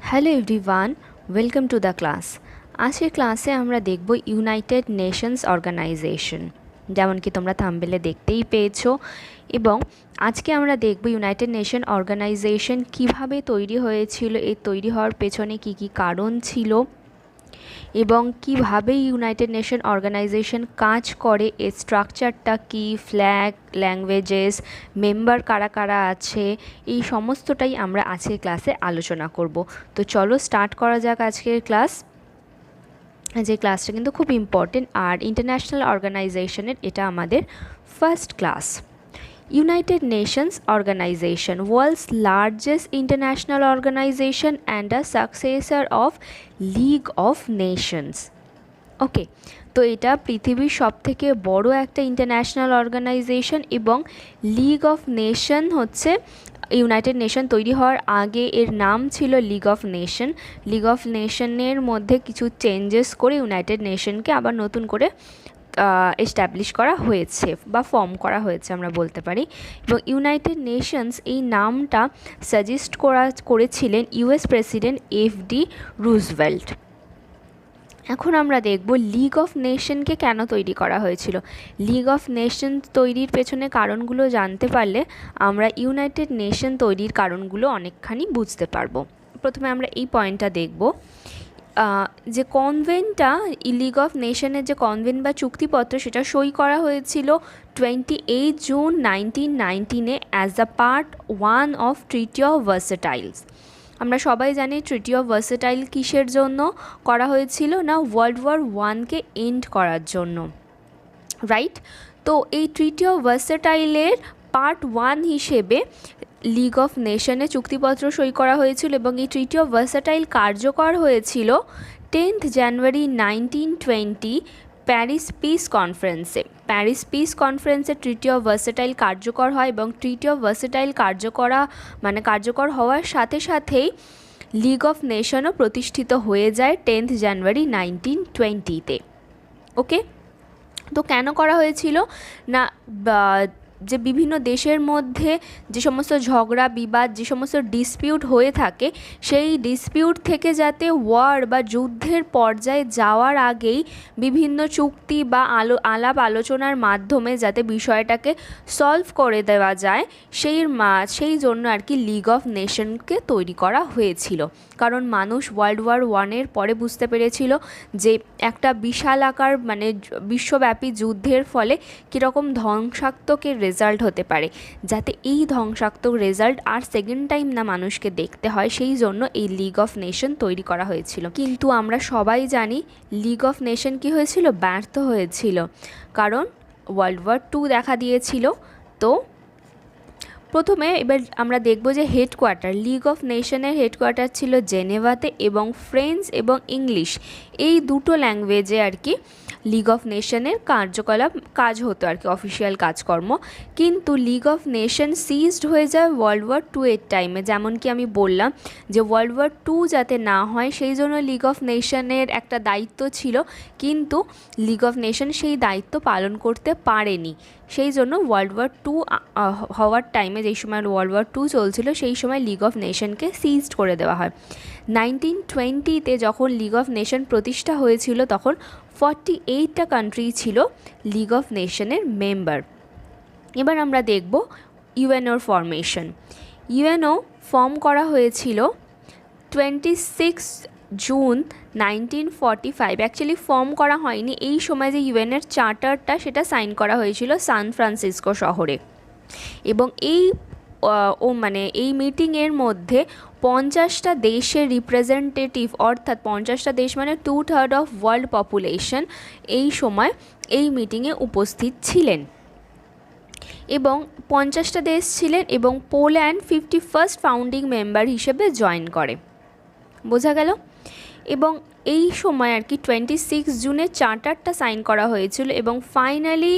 Hello everyone, welcome to the class. আজকের ক্লাসে আমরা দেখব ইউনাইটেড নেশনস অর্গানাইজেশন, যেমন কি তোমরা থাম্বনেলে দেখতেই পেয়েছো। এবং আজকে আমরা দেখব ইউনাইটেড নেশন অর্গানাইজেশন কিভাবে তৈরি হয়েছিল, এই তৈরি হওয়ার পেছনে কি কি কারণ ছিল, এবং কিভাবে ইউনাইটেড নেশন অর্গানাইজেশন কাজ করে, এর স্ট্রাকচারটা কি, ফ্ল্যাগ, ল্যাঙ্গুয়েজেস, মেম্বার কারা কারা আছে, এই সমস্তটাই আমরা আজকের ক্লাসে আলোচনা করব। তো চলো স্টার্ট করা যাক আজকের ক্লাস। যে ক্লাসটা কিন্তু খুব ইম্পর্টেন্ট, আর ইন্টারন্যাশনাল অর্গানাইজেশনের এটা আমাদের first class. United Nations Organization, world's largest international organization and a successor of League of Nations. Okay, তো এটা পৃথিবীর সবথেকে বড় একটা ইন্টারন্যাশনাল অর্গানাইজেশন, এবং লিগ অফ নেশন হচ্ছে ইউনাইটেড নেশন তৈরি হওয়ার আগে এর নাম ছিল League of Nation. League of নেশনের মধ্যে কিছু চেঞ্জেস করে ইউনাইটেড নেশনকে আবার নতুন করে এস্টাবলিশ করা হয়েছে বা ফর্ম করা হয়েছে আমরা বলতে পারি। এবং ইউনাইটেড নেশনস এই নামটা সাজেস্ট করেছিলেন ইউএস প্রেসিডেন্ট এফডি রুজভেল্ট। এখন আমরা দেখব লিগ অফ নেশনকে কেন তৈরি করা হয়েছিল। লিগ অফ নেশন তৈরির পেছনে কারণগুলো জানতে পারলে আমরা ইউনাইটেড নেশন তৈরির কারণগুলো অনেকখানি বুঝতে পারবো। প্রথমে আমরা এই পয়েন্টটা দেখব, যে কনভেন্টটা, লিগ অফ নেশনের যে কনভেন্ট বা চুক্তিপত্র, সেটা সই করা হয়েছিল 28 June 1919 as the part 1 of Treaty of Versailles. আমরা সবাই জানি ট্রিটি অফ ভার্সেটাইল কিসের জন্য করা হয়েছিল, না ওয়ার্ল্ড ওয়ার 1কে এন্ড করার জন্য, রাইট? তো এই ট্রিটি অফ ভার্সেটাইলের পার্ট 1 হিসেবে লিগ অফ নেশনে চুক্তিপত্র সই করা হয়েছিল, এবং এই ট্রিটি অফ ভার্সেটাইল কার্যকর হয়েছিল 10 জানুয়ারি 1920 প্যারিস পিস কনফারেন্সে। প্যারিস পিস কনফারেন্সে ট্রিটি অফ ভার্সেটাইল কার্যকর হয়, এবং ট্রিটি অফ ভার্সেটাইল কার্যকর হওয়ার সাথে সাথেই লিগ অফ নেশনও প্রতিষ্ঠিত হয়ে যায় 10 জানুয়ারি 1920-তে। ওকে, তো কেন করা হয়েছিল না, যে বিভিন্ন দেশের মধ্যে যে সমস্ত ঝগড়া বিবাদ, যে সমস্ত ডিসপিউট হয়ে থাকে, সেই ডিসপিউট থেকে যাতে ওয়ার বা যুদ্ধের পর্যায়ে যাওয়ার আগেই বিভিন্ন চুক্তি বা আলাপ আলোচনার মাধ্যমে যাতে বিষয়টাকে সলভ করে দেওয়া যায়, সেই জন্য আর কি লিগ অফ নেশনকে তৈরি করা হয়েছিল। কারণ মানুষ ওয়ার্ল্ড ওয়ার 1-এর পরে বুঝতে পেরেছিল যে একটা বিশাল আকার বিশ্বব্যাপী যুদ্ধের ফলে কীরকম ধ্বংসাত্মকের রেজাল্ট হতে পারে, যাতে এই ধ্বংসাত্মক রেজাল্ট আর সেকেন্ড টাইম না মানুষকে দেখতে হয়, সেই জন্য এই লিগ অফ নেশন তৈরি করা হয়েছিল। কিন্তু আমরা সবাই জানি লিগ অফ নেশন কী হয়েছিল, ব্যর্থ হয়েছিল, কারণ ওয়ার্ল্ড ওয়ার 2 দেখা দিয়েছিল। তো প্রথমে এবার আমরা দেখব যে হেডকোয়ার্টার, লিগ অফ নেশনের হেডকোয়ার্টার ছিল জেনেভাতে, এবং ফ্রেঞ্চ এবং ইংলিশ এই দুটো ল্যাঙ্গুয়েজে আর কি লিগ অফ নেশনের কাজ হতো আর কি, অফিসিয়াল কাজকর্ম। কিন্তু লিগ অফ নেশন সিজড হয়ে যায় ওয়ার্ল্ড ওয়ার 2-এর টাইমে। যেমন কি আমি বললাম যে ওয়ার্ল্ড ওয়ার 2 যাতে না হয় সেই জন্য লিগ অফ নেশনের একটা দায়িত্ব ছিল, কিন্তু লিগ অফ নেশন সেই দায়িত্ব পালন করতে পারেনি। সেই জন্য ওয়ার্ল্ড ওয়ার 2 হওয়ার টাইমে, যেই সময় ওয়ার্ল্ড ওয়ার 2 চলছিল, সেই সময় লিগ অফ নেশনকে সিজড করে দেওয়া হয়। 1920-তে যখন লিগ অফ নেশন প্রতিষ্ঠা হয়েছিল, তখন 48টা কান্ট্রি ছিল লিগ অফ নেশনের মেম্বার। এবার আমরা দেখব ইউএনওর ফরমেশন। ইউএনও ফর্ম করা হয়েছিল 26 জুন 1945। অ্যাকচুয়ালি ফর্ম করা হয়নি, এই সময় যে ইউএনের চার্টারটা সেটা সাইন করা হয়েছিল সান ফ্রান্সিসকো শহরে। এবং এই মিটিংয়ের মধ্যে 50টা দেশের রিপ্রেজেন্টেটিভ, অর্থাৎ 50টা দেশ মানে 2/3 অফ ওয়ার্ল্ড পপুলেশন এই সময় এই মিটিংয়ে উপস্থিত ছিলেন। এবং 50টা দেশ ছিলেন, এবং পোল্যান্ড 51st ফাউন্ডিং মেম্বার হিসেবে জয়েন করে। বোঝা গেল? এবং এই সময় আর কি 26 জুনে চার্টারটা সাইন করা হয়েছিল, এবং ফাইনালি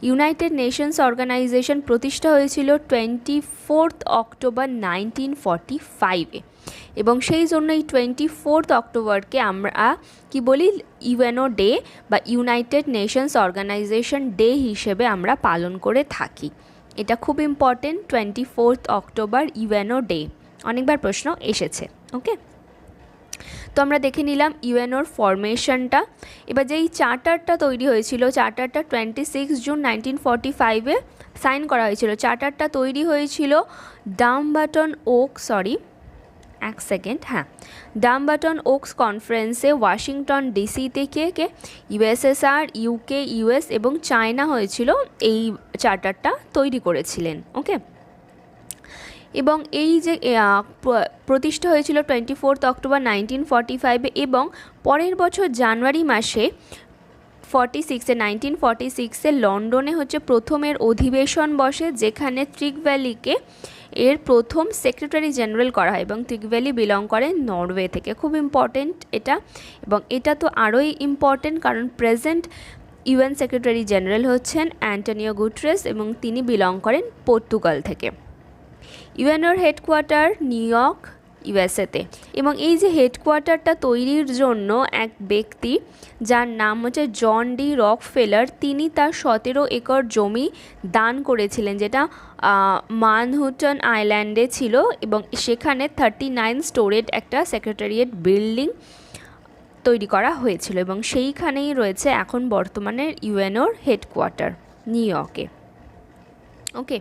ইউনাইটেড নেশনস অর্গানাইজেশন প্রতিষ্ঠা হয়েছিল 24 অক্টোবর 1945-এ। এবং সেই জন্য এই 24 অক্টোবরকে আমরা কি বলি ইউএনও ডে বা ইউনাইটেড নেশনস অর্গানাইজেশন ডে হিসেবে আমরা পালন করে থাকি। এটা খুব ইম্পর্টেন্ট, 24 অক্টোবর ইউএনও ডে, অনেকবার প্রশ্ন এসেছে। ওকে, তো আমরা দেখে নিলাম ইউএনওর ফরমেশনটা। এবার যেই চার্টারটা তৈরি হয়েছিল, চার্টারটা 26 জুন 1945-এ সাইন করা হয়েছিল। চার্টারটা তৈরি হয়েছিল ডাম্বাটন ওকস কনফারেন্সে ওয়াশিংটন ডিসি থেকে ইউএসএসআর, ইউকে, ইউএস এবং চায়না হয়েছিল এই চার্টারটা তৈরি করেছিলেন। ওকে, এবং এই যে প্রতিষ্ঠা হয়েছিল 24 অক্টোবর 1945-এ এবং পরের বছর জানুয়ারি মাসে 1946-এ লন্ডনে হচ্ছে প্রথমের অধিবেশন বসে, যেখানে ত্রিগভ্যালিকে এর প্রথম সেক্রেটারি জেনারেল করা হয় এবং ত্রিগভ্যালি বিলং করেন নরওয়ে থেকে। খুব ইম্পর্টেন্ট এটা, এবং এটা তো আরোই ইম্পর্টেন্ট কারণ প্রেজেন্ট ইউএন সেক্রেটারি জেনারেল হচ্ছেন অ্যান্টোনিও গুটেরেস এবং তিনি বিলং করেন পর্তুগাল থেকে। ইউএনওর হেডকোয়ার্টার নিউ ইয়র্ক, ইউএসএতে, এবং এই যে হেডকোয়ার্টারটা তৈরির জন্য এক ব্যক্তি যার নাম হচ্ছে জন ডি রকফেলার, তিনি তার 17 একর জমি দান করেছিলেন, যেটা মানহাটন আইল্যান্ডে ছিল, এবং সেখানে 39 স্টোরেড একটা সেক্রেটারিয়েট বিল্ডিং তৈরি করা হয়েছিল, এবং সেইখানেই রয়েছে এখন বর্তমানের ইউএনওর হেডকোয়ার্টার নিউ ইয়র্কে। ওকে,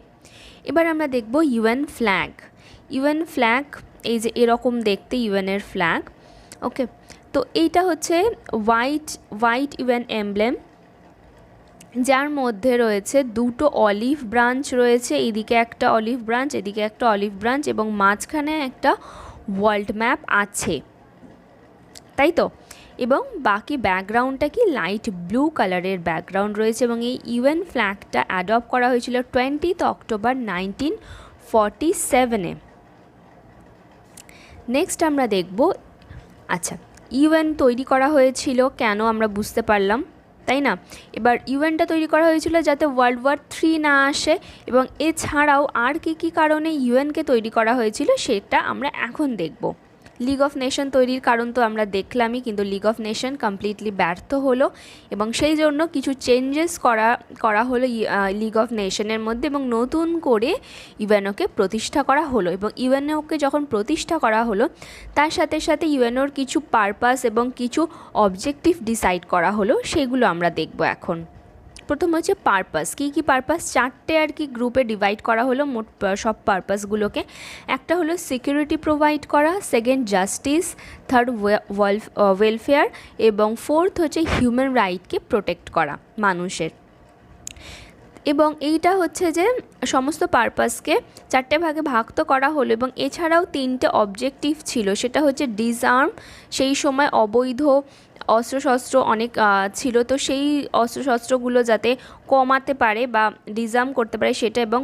এবার আমরা দেখব ইউএন ফ্ল্যাগ। ইউএন ফ্ল্যাগ এই যে এরকম দেখতে ইউএনের ফ্ল্যাগ। ওকে, তো এইটা হচ্ছে হোয়াইট ইউএন এমব্লেম, যার মধ্যে রয়েছে দুটো অলিভ ব্রাঞ্চ রয়েছে, এদিকে একটা অলিভ ব্রাঞ্চ, এদিকে একটা অলিভ ব্রাঞ্চ, এবং মাঝখানে একটা ওয়ার্ল্ড ম্যাপ আছে, তাই তো। এবং বাকি ব্যাকগ্রাউন্ডটা কি লাইট ব্লু কালারের ব্যাকগ্রাউন্ড রয়েছে, এবং এই ইউএন ফ্ল্যাগটা অ্যাডপ্ট করা হয়েছিল 20 অক্টোবর 1947-এ। নেক্সট আমরা দেখব, আচ্ছা ইউএন তৈরি করা হয়েছিল কেন আমরা বুঝতে পারলাম, তাই না। এবার ইউএনটা তৈরি করা হয়েছিল যাতে ওয়ার্ল্ড ওয়ার 3 না আসে, এবং এছাড়াও আর কি কারণে ইউএনকে তৈরি করা হয়েছিল সেটা আমরা এখন দেখব। লিগ অফ নেশন তৈরির কারণ তো আমরা দেখলামই, কিন্তু লিগ অফ নেশন কমপ্লিটলি ব্যর্থ হলো, এবং সেই জন্য কিছু চেঞ্জেস করা হলো লিগ অফ নেশনের মধ্যে, এবং নতুন করে ইউএনওকে প্রতিষ্ঠা করা হলো। এবং ইউএনওকে যখন প্রতিষ্ঠা করা হলো তার সাথে সাথে ইউএনওর কিছু পারপাস এবং কিছু অবজেক্টিভ ডিসাইড করা হলো, সেগুলো আমরা দেখব এখন। প্রথম হচ্ছে পারপাস। কী পারপাস, 4টে আর কি গ্রুপে ডিভাইড করা হলো মোট সব পারপাসগুলোকে। একটা হলো সিকিউরিটি প্রোভাইড করা, সেকেন্ড জাস্টিস, থার্ড ওয়েলফেয়ার, এবং ফোর্থ হচ্ছে হিউম্যান রাইটকে প্রোটেক্ট করা মানুষের। এবং এইটা হচ্ছে যে সমস্ত পারপাসকে 4টে ভাগে ভাগ তো করা হলো, এবং এছাড়াও 3টে অবজেক্টিভ ছিল, সেটা হচ্ছে ডিসআর্ম, সেই সময় অবৈধ অস্ত্রশস্ত্র অনেক ছিল, তো সেই অস্ত্রশস্ত্রগুলো যাতে কমাতে পারে বা ডিসআর্ম করতে পারে সেটা, এবং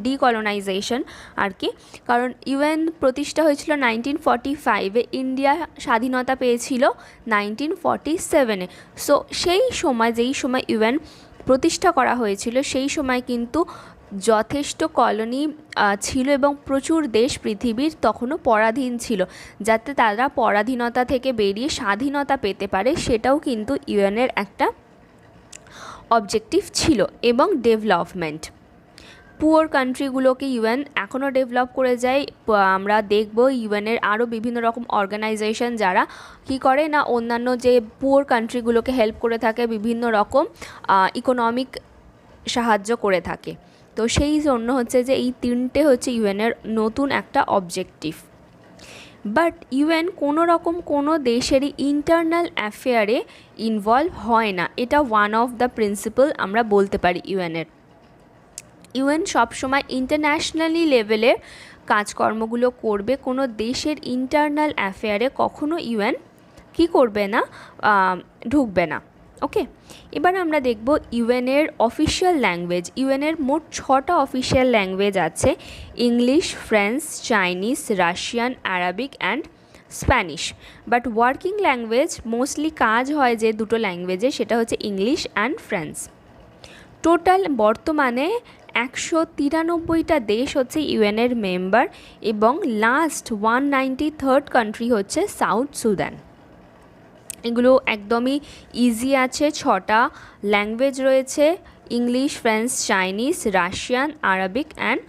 ডিকলোনাইজেশন আর কি, কারণ ইউএন প্রতিষ্ঠা হয়েছিল 1945-এ, ইন্ডিয়া স্বাধীনতা পেয়েছিল 1947-এ। সো সেই সময় যেই সময় ইউএন প্রতিষ্ঠা করা হয়েছিল সেই সময় কিন্তু যথেষ্ট কলোনি ছিল, এবং প্রচুর দেশ পৃথিবীর তখনও পরাধীন ছিল, যাতে তারা পরাধীনতা থেকে বেরিয়ে স্বাধীনতা পেতে পারে, সেটাও কিন্তু ইউএনের একটা অবজেক্টিভ ছিল। এবং ডেভেলপমেন্ট, পুয়ার কান্ট্রিগুলোকে ইউএন এখনও ডেভেলপ করে যায়। আমরা দেখব ইউএনের আরও বিভিন্ন রকম অর্গানাইজেশন যারা কি করে না, অন্যান্য যে পুয়ার কান্ট্রিগুলোকে হেল্প করে থাকে, বিভিন্ন রকম ইকোনমিক সাহায্য করে থাকে। তো সেই জন্য হচ্ছে যে এই 3টে হচ্ছে ইউএনের নতুন একটা অবজেক্টিভ। বাট ইউএন কোনো দেশেরই ইন্টারনাল অ্যাফেয়ারে ইনভলভ হয় না, এটা ওয়ান অফ দ্য প্রিন্সিপাল আমরা বলতে পারি ইউএনের। ইউএন সবসময় ইন্টারন্যাশনালি লেভেলের কাজকর্মগুলো করবে, কোনো দেশের ইন্টারনাল অ্যাফেয়ারে কখনো ইউএন কী করবে না, ঢুকবে না। ওকে, এবার আমরা দেখব ইউএনের অফিসিয়াল ল্যাঙ্গুয়েজ। ইউএনের মোট 6টা অফিসিয়াল ল্যাঙ্গুয়েজ আছে, English, French, Chinese, Russian, Arabic and Spanish. But working language mostly কাজ হয় যে দুটো ল্যাঙ্গুয়েজে, সেটা হচ্ছে ইংলিশ অ্যান্ড ফ্রেঞ্চ। টোটাল বর্তমানে 193টা দেশ হচ্ছে ইউএনের মেম্বার এবং লাস্ট 193rd কান্ট্রি হচ্ছে সাউথ সুদান। এগুলো একদমই ইজি আছে, 6টা ল্যাঙ্গুয়েজ রয়েছে, English, French, Chinese, Russian, Arabic and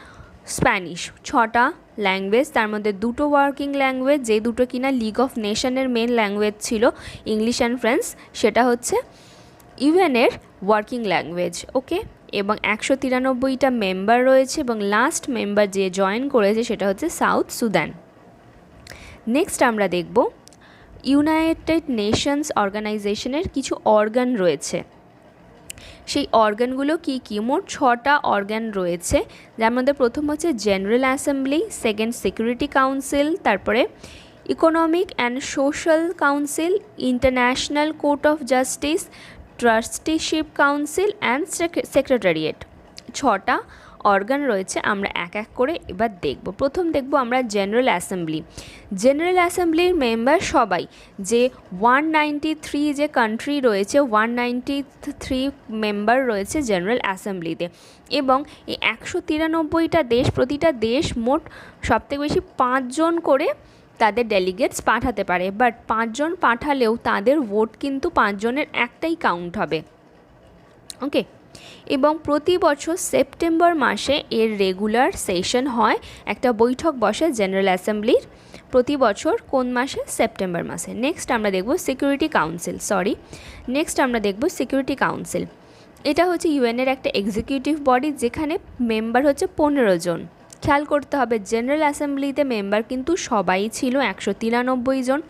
Spanish, 6টা ল্যাঙ্গুয়েজ। তার মধ্যে 2টো ওয়ার্কিং ল্যাঙ্গুয়েজ, যে দুটো কিনা লিগ অফ নেশনের মেন ল্যাঙ্গুয়েজ ছিল, ইংলিশ অ্যান্ড ফ্রেঞ্চ, সেটা হচ্ছে ইউএনের ওয়ার্কিং ল্যাঙ্গুয়েজ। ওকে, এবং 193টা মেম্বার রয়েছে এবং লাস্ট মেম্বার যে জয়েন করেছে সেটা হচ্ছে সাউথ সুদান। নেক্সট আমরা দেখব ইউনাইটেড নেশনস অর্গানাইজেশনের কিছু অর্গান রয়েছে। সেই অর্গানগুলো কি কি? মোট 6টা অর্গান রয়েছে, যার মধ্যে প্রথম হচ্ছে General Assembly, second Security Council, তারপরে Economic and Social Council, International Court of Justice, Trusteeship Council and Secretariat. 6টা অর্গান রয়েছে, আমরা এক এক করে এবার দেখব। প্রথম দেখব আমরা জেনারেল অ্যাসেম্বলি। জেনারেল অ্যাসেম্বলির মেম্বার সবাই, যে 193 যে কান্ট্রি রয়েছে, 193 মেম্বার রয়েছে জেনারেল অ্যাসেম্বলিতে, এবং এই 193টা দেশ, প্রতিটা দেশ মোট সবথেকে বেশি 5 জন করে তাদের ডেলিগেটস পাঠাতে পারে। বাট 5 জন পাঠালেও তাদের ভোট কিন্তু 5 জনের একটাই কাউন্ট হবে। ওকে, এবং প্রতি বছর সেপ্টেম্বর মাসে এর রেগুলার সেশন হয়, একটা বৈঠক বসে জেনারেল অ্যাসেম্বলির প্রতি বছর। কোন মাসে? সেপ্টেম্বর মাসে। নেক্সট আমরা দেখব সিকিউরিটি কাউন্সিল। নেক্সট আমরা দেখব সিকিউরিটি কাউন্সিল। এটা হচ্ছে ইউএনের একটা এক্সিকিউটিভ বডি, যেখানে মেম্বার হচ্ছে 15 জন। খেয়াল করতে হবে, জেনারেল অ্যাসেম্বলিতে মেম্বার কিন্তু সবাই ছিল 193 জন,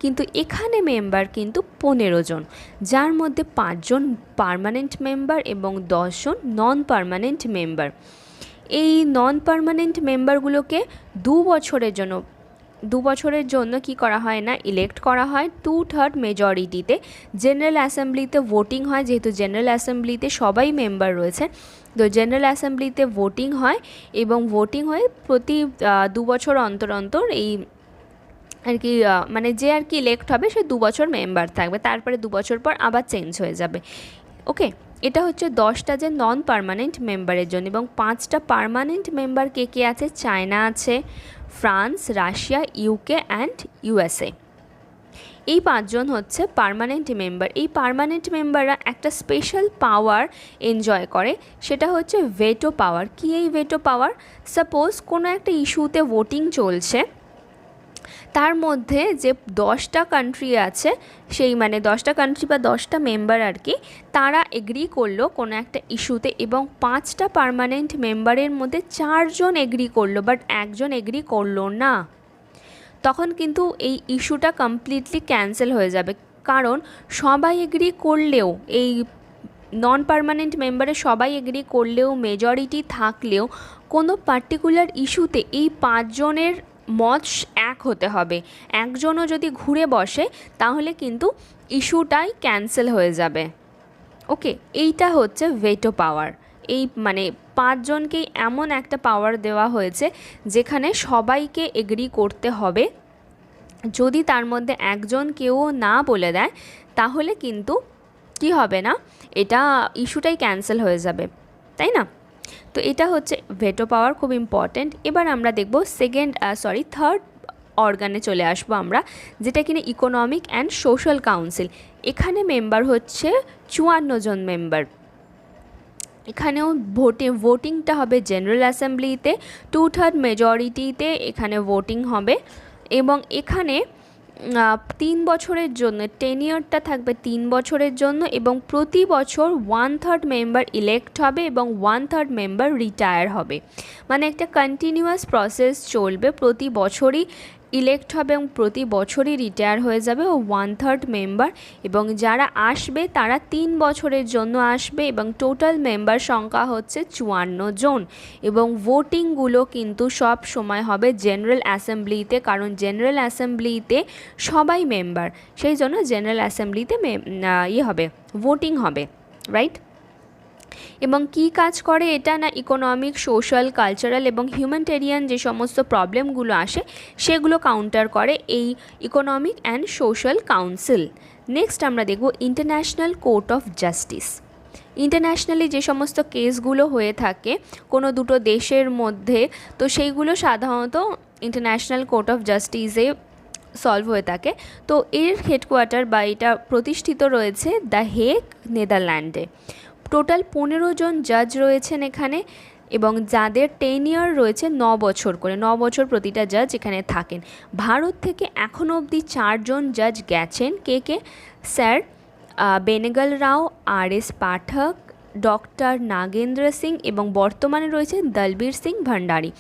কিন্তু এখানে মেম্বার কিন্তু 15 জন, যার মধ্যে 5 জন পার্মানেন্ট মেম্বার এবং 10 জন নন পার্মানেন্ট মেম্বার। এই নন পার্মানেন্ট মেম্বারগুলোকে 2 বছরের জন্য কি করা হয় না, ইলেক্ট করা হয় 2/3 মেজরিটিতে। জেনারেল অ্যাসেম্বলিতে ভোটিং হয়, যেহেতু জেনারেল অ্যাসেম্বলিতে সবাই মেম্বার রয়েছে, তো জেনারেল অ্যাসেম্বলিতে ভোটিং হয়, এবং ভোটিং হয়ে প্রতি 2 বছর অন্তর অন্তর এই আর কি মানে যে আর কি ইলেক্ট হবে সে 2 বছর মেম্বার থাকবে, তারপরে 2 বছর পর আবার চেঞ্জ হয়ে যাবে। ওকে, এটা হচ্ছে 10টা যে নন পার্মানেন্ট মেম্বারের জন্য, এবং 5টা পার্মানেন্ট মেম্বার কে কে আছে? চায়না আছে, France, Russia, UK and USA. এই 5 জন হচ্ছে পার্মানেন্ট মেম্বার। এই পার্মানেন্ট মেম্বাররা একটা স্পেশাল পাওয়ার এনজয় করে, সেটা হচ্ছে ভেটো পাওয়ার। কি এই ভেটো পাওয়ার? সাপোজ কোনো একটা ইস্যুতে ভোটিং চলছে, তার মধ্যে যে 10টা কান্ট্রি আছে, সেই মানে 10টা কান্ট্রি বা 10টা মেম্বার আর কি, তারা এগ্রি করলো কোনো একটা ইস্যুতে, এবং 5টা পার্মানেন্ট মেম্বারের মধ্যে 4 জন এগ্রি করলো, বাট একজন এগ্রি করলো না, তখন কিন্তু এই ইস্যুটা কমপ্লিটলি ক্যান্সেল হয়ে যাবে। কারণ সবাই এগ্রি করলেও, এই নন পার্মানেন্ট মেম্বারে সবাই এগ্রি করলেও, মেজরিটি থাকলেও, কোনো পার্টিকুলার ইস্যুতে এই 5 জনের মত এক হতে হবে। একজনও যদি ঘুরে বসে তাহলে কিন্তু ইস্যুটাই ক্যান্সেল হয়ে যাবে। ওকে, এইটা হচ্ছে ভেটো পাওয়ার। এই মানে 5 জনকেই এমন একটা পাওয়ার দেওয়া হয়েছে যেখানে সবাইকে এগ্রি করতে হবে। যদি তার মধ্যে একজন কেউ না বলে দেয় তাহলে কিন্তু কি হবে না, এটা ইস্যুটাই ক্যান্সেল হয়ে যাবে, তাই না? তো এটা হচ্ছে ভেটো পাওয়ার, খুব ইম্পর্ট্যান্ট। এবার আমরা দেখব থার্ড অর্গানে চলে আসবো আমরা, যেটা কিনা ইকোনমিক অ্যান্ড সোশ্যাল কাউন্সিল। এখানে মেম্বার হচ্ছে 54 জন মেম্বার। এখানেও ভোটিংটা হবে জেনারেল অ্যাসেম্বলিতে 2/3 মেজরিটিতে এখানে ভোটিং হবে, এবং এখানে 3 বছরের জন্য টেনিয়রটা থাকবে 3 বছরের জন্য, এবং প্রতি বছর 1/3 মেম্বার ইলেক্ট হবে এবং 1/3 মেম্বার রিটায়ার হবে। মানে একটা কন্টিনিউয়াস প্রসেস চলবে, প্রতি বছরই ইলেক্ট হবে এবং প্রতি বছরই রিটায়ার হয়ে যাবে ও 1/3 মেম্বার, এবং যারা আসবে তারা 3 বছরের জন্য আসবে, এবং টোটাল মেম্বার সংখ্যা হচ্ছে 54 জন। এবং ভোটিংগুলো কিন্তু সব সময় হবে জেনারেল অ্যাসেম্বলিতে, কারণ জেনারেল অ্যাসেম্বলিতে সবাই মেম্বার, সেই জন্য জেনারেল অ্যাসেম্বলিতে হবে, ভোটিং হবে, রাইট? এবং কি কাজ করে এটা না, ইকোনমিক, সোশ্যাল, কালচারাল এবং হিউম্যানিটেরিয়ান যে সমস্ত প্রবলেমগুলো আসে সেগুলো কাউন্টার করে এই economic and Social council. Next আমরা দেখব international Court of justice. Internationally যে সমস্ত কেসগুলো হয়ে থাকে কোনো দুটো দেশের মধ্যে, তো সেইগুলো সাধারণত ইন্টারন্যাশনাল কোর্ট অফ জাস্টিসে সলভ হয়ে থাকে। তো এর হেডকোয়ার্টার বা এটা প্রতিষ্ঠিত রয়েছে দ্য হেগ, নেদারল্যান্ডে। টোটাল 15 জন জাজ রয়েছেন এখানে, এবং যাদের টেনিয়ার রয়েছে 9 বছর করে, 9 বছর প্রতিটা জাজ এখানে থাকেন। ভারত থেকে এখনও অবধি 4 জন জাজ গেছেন। কে? স্যার বেনেগল রাও, আর.এস. পাঠক, ডক্টর নাগেন্দ্র সিং, এবং বর্তমানে রয়েছেন দলবীর সিং ভণ্ডারী।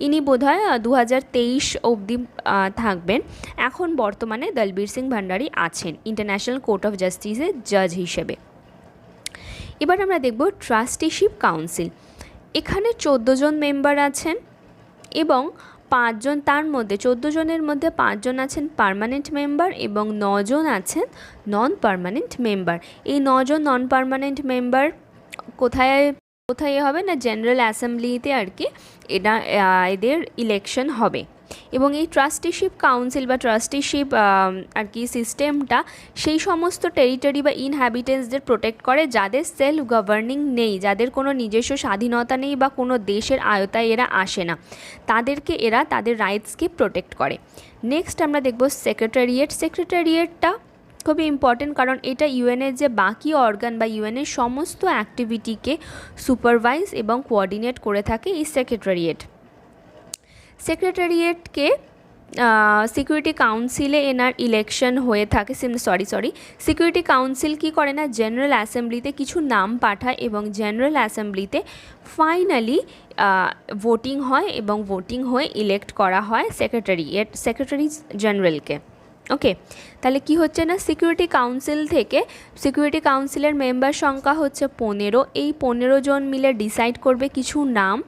ইনি বোধহয় 2023 অবধি থাকবেন। এখন বর্তমানে দলবীর সিং ভণ্ডারী আছেন ইন্টারন্যাশনাল কোর্ট অফ জাস্টিসের জাজ হিসেবে। এবার আমরা দেখব ট্রাস্টিশিপ কাউন্সিল। এখানে 14 জন মেম্বার আছেন এবং 5 জন, তার মধ্যে 14 জনের মধ্যে 5 জন আছেন পার্মানেন্ট মেম্বার এবং 9 জন আছেন নন পার্মানেন্ট মেম্বার। এই 9 জন নন পার্মানেন্ট মেম্বার কোথায় হবে না, জেনারেল অ্যাসেম্বলিতে আর কি এদের ইলেকশন হবে। এবং এই ট্রাস্টিশিপ কাউন্সিল বা ট্রাস্টিশিপ আর কি সিস্টেমটা সেই সমস্ত টেরিটরি বা ইনহ্যাবিটেন্টসদের প্রোটেক্ট করে যাদের সেলফ গভর্নিং নেই, যাদের কোনো নিজস্ব স্বাধীনতা নেই বা কোনো দেশের আয়তায় এরা আসে না, তাদেরকে এরা তাদের রাইটসকে প্রোটেক্ট করে। নেক্সট আমরা দেখব সেক্রেটারিয়েট। সেক্রেটারিয়েটটা খুবই ইম্পর্টেন্ট, কারণ এটা ইউএনের যে বাকি অর্গান বা ইউএনের সমস্ত অ্যাক্টিভিটিকে সুপারভাইজ এবং কোঅর্ডিনেট করে থাকে এই সেক্রেটারিয়েট। সেক্রেটারিয়েটকে সিকিউরিটি কাউন্সিলে এনার ইলেকশন হয়ে থাকে। সিকিউরিটি কাউন্সিল কি করে না, জেনারেল অ্যাসেম্বলিতে কিছু নাম পাঠায় এবং জেনারেল অ্যাসেম্বলিতে ফাইনালি ভোটিং হয় এবং ভোটিং হয়ে ইলেক্ট করা হয় সেক্রেটারি জেনারেলকে। ওকে, তাহলে কি হচ্ছে না, সিকিউরিটি কাউন্সিল থেকে, সিকিউরিটি কাউন্সিলের মেম্বার সংখ্যা হচ্ছে 15। এই 15 জন মিলে ডিসাইড করবে কিছু নাম,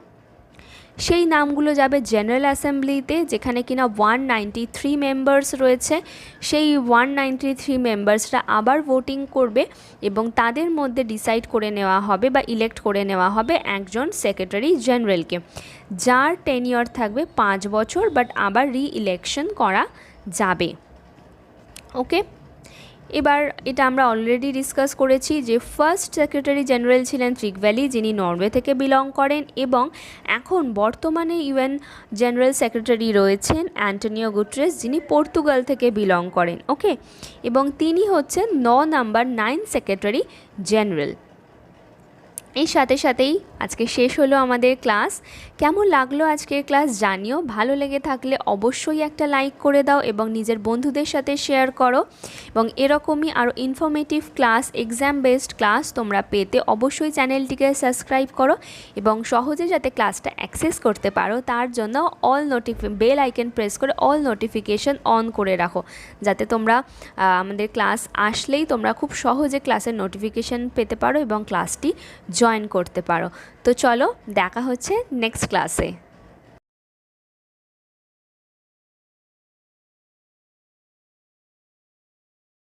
সেই নামগুলো যাবে জেনারেল অ্যাসেম্বলিতে, যেখানে কিনা 193 মেম্বার্স রয়েছে। সেই 193 মেম্বার্সরা আবার ভোটিং করবে এবং তাদের মধ্যে ডিসাইড করে নেওয়া হবে বা ইলেক্ট করে নেওয়া হবে একজন সেক্রেটারি জেনারেলকে, যার টেনিয়র থাকবে 5 বছর, বাট আবার রি-ইলেকশন করা যাবে। ওকে, এবার এটা আমরা অলরেডি ডিসকাস করেছি যে ফার্স্ট সেক্রেটারি জেনারেল ছিলেন ট্রিগভ্যালি, যিনি নরওয়ে থেকে বিলং করেন, এবং এখন বর্তমানে ইউএন জেনারেল সেক্রেটারি রয়েছেন অ্যান্টোনিও গুটেরেস, যিনি পর্তুগাল থেকে বিলং করেন। ওকে, এবং তিনি হচ্ছেন নাম্বার 9 সেক্রেটারি জেনারেল। এই সাথেই আজকে শেষ হলো আমাদের ক্লাস। কেমন লাগলো আজকের ক্লাস জানিও, ভালো লেগে থাকলে অবশ্যই একটা লাইক করে দাও এবং নিজের বন্ধুদের সাথে শেয়ার করো। এবং এরকমই আরও informative class, exam based class তোমরা পেতে অবশ্যই চ্যানেলটিকে সাবস্ক্রাইব করো এবং সহজে যাতে ক্লাসটা অ্যাক্সেস করতে পারো তার জন্য বেল আইকন প্রেস করে অল নোটিফিকেশন অন করে রাখো, যাতে তোমরা আমাদের ক্লাস আসলেই তোমরা খুব সহজে ক্লাসের নোটিফিকেশন পেতে পারো এবং ক্লাসটি জয়েন করতে পারো। তো চলো, দেখা হচ্ছে নেক্সট ক্লাসে।